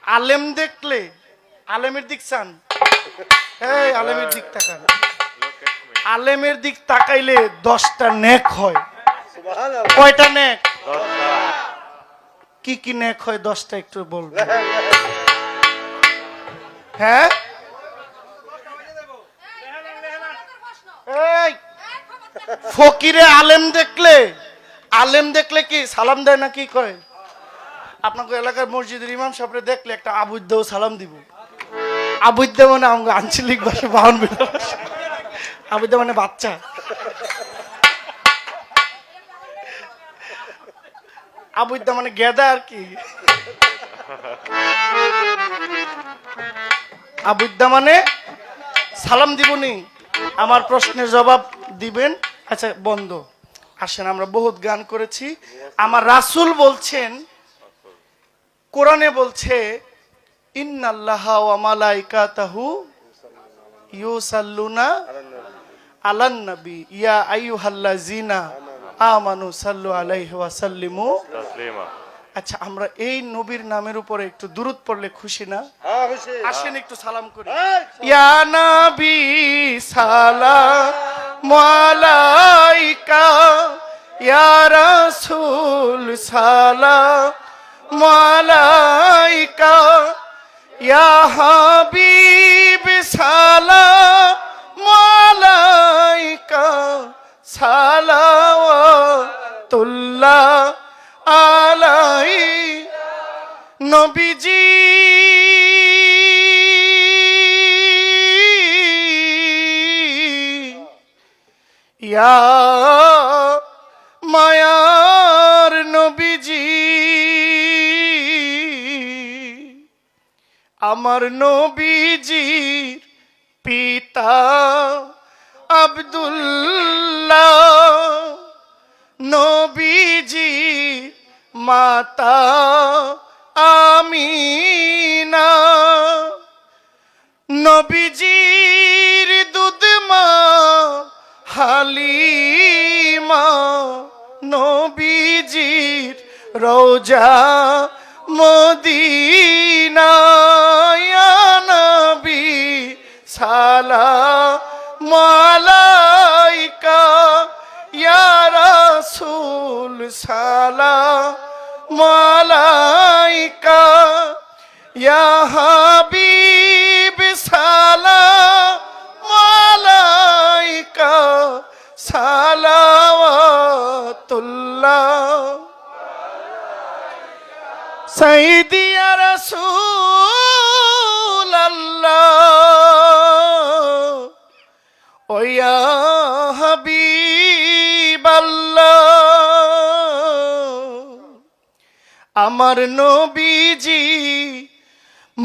আলেম দেখলে আলেমের দিক চান, এই আলেমের দিক তাকান। আলেমের দিক তাকাইলে 10টা নেক হয়। কয়টা নেক? কি কি নেক হয় 10টা একটু বলবেন? হ্যাঁ, এই ফকিরে আলেম দেখলে কি সালাম দেয় না কি করে? আপনাকে এলাকার মসজিদের ইমাম সাহেবরে দেখলে একটা আবুদ্দাও সালাম দিব। আবুদ্দা মানে আমাকে আঞ্চলিক ভাষা বাহন আবুদ্দা মানে বাচ্চা। আবুদ্দা মানে গেদা আর কি। আবুদ্দা মানে সালাম দিবনি। আমার প্রশ্নের জবাব দিবেন। আচ্ছা বন্ধ, আসেন আমরা বহুত গান করেছি। আমার রাসূল বলছেন, কোরআনে বলছে ইন্নাল্লাহা ওয়া মালাইকাতাহু ইউসাল্লুনা আলান নবী ইয়া আইয়ুহাল্লাযিনা আমানু সাল্লু আলাইহি ওয়া সাল্লিমু তাসলিমা। আচ্ছা আমরা এই নবীর নামের উপরে একটু দুরূদ পড়লে খুশি না? আসেন একটু সালাম করি। ইয়া নবী সালামু আলাইকা, ইয়া রাসূল সালামু আলাইকা, ইয়া হাবিব সালামু আলাইকা, সালাওয়াতুল্লাহ আলাই নবীজি। ইয়া মায়ার নবীজি, আমার নবীজির পিতা আব্দুল্লাহ, নবীজির মাতা আমিনা, নবীজির দুধমা হালিমা, নবীজির রওজা মদিনা, ইয়া নবী সালামু আলাইকা, ইয়া রাসূল সালামু আলাইকা, ইয়া হাবিব সালামু আলাইকা, সালাওয়াতুল্লাহ সাইয়্যিদি ইয়া রাসূলাল্লাহ, ও ইয়া হাবিবাল্লাহ। আমার নবীজি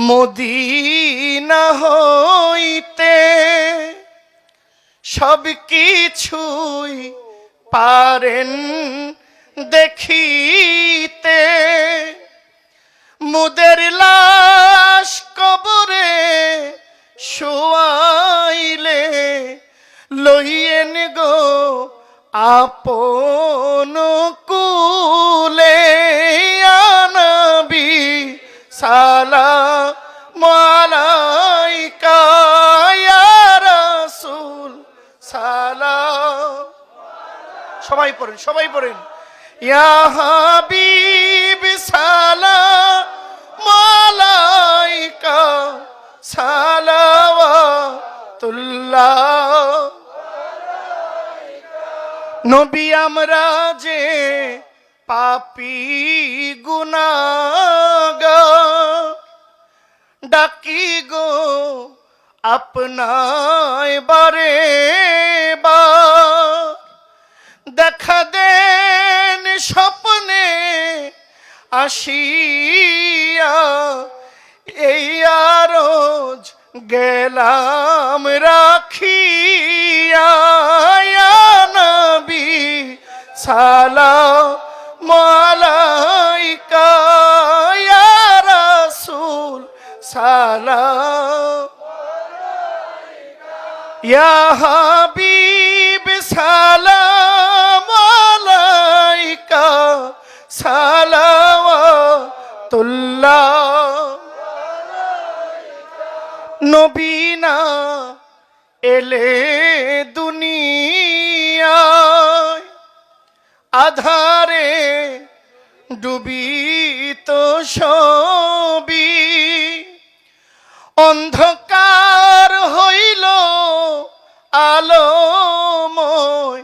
মদিনা হইতে সব কিছুই পারেন দেখিতে, মুদের লাশ কবরে শোয়াইলে লইয়েন গো আপন কুলে, ইয়া নবী সালামু আলাইকা, ইয়া রাসূল সালাম। সবাই পড়েন ইয়া হাবিব সালামু আলাইকা, সালাওয়াতুল্লাহ। নবী আমরা যে পাপী গুনাহগার, ডাকি গো আপনায় বারে বার, দেখা দেন স্বপ্নে আসিয়া, এই আরজ গেলাম রাখিয়া, ইয়া নবী সালামু আলাইকা, ইয়া রাসূল সালাম, ইয়া হাবিব সালামু আলাইকা, সালাওয়াতুল্লাহ নবী না এলে দুনিয়ায় আধারে ডুবিত সবই, অন্ধকার হইল আলোময়,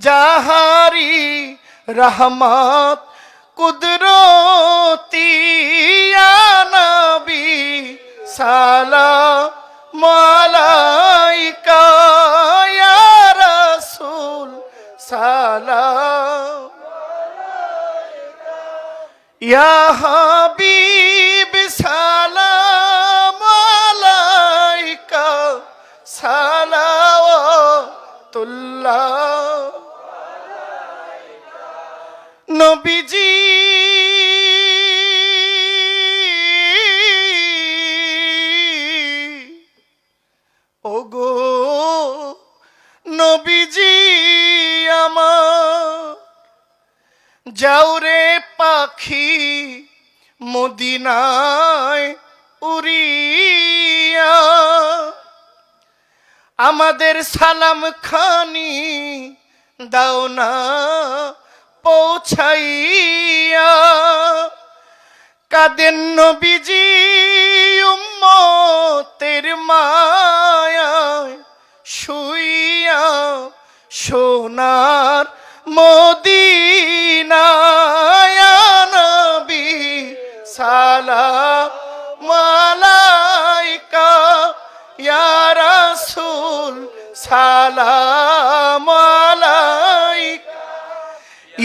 যাহারি রহমত কুদরতি নবী সালাম আলাইকা ইয়া রাসূল সালাম ইয়া হাবিব সালাম আলাইকা সালাওয়াতুল্লাহ। নবীজি ওগো নবীজি আমার, যাওরে পাখি মদিনায় উড়িয়া, আমাদের সালাম খানি দাও না পৌঁছাইয়া। কাঁদেন নবীজি উম্মতের মায়ায় শুইয়া, সোনার মদিনায় নবী সালাম আলাইকা ইয়া রাসূল সালাম আলাইকা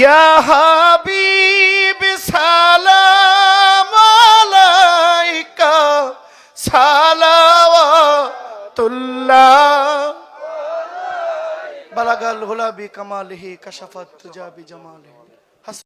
ইয়া হাবিব সালাম আলাইকা সালাওয়াতুল্লাহ। বালাগাল হুলা বি কামালিহি কাশাফাত তুজা বি জামালিহি।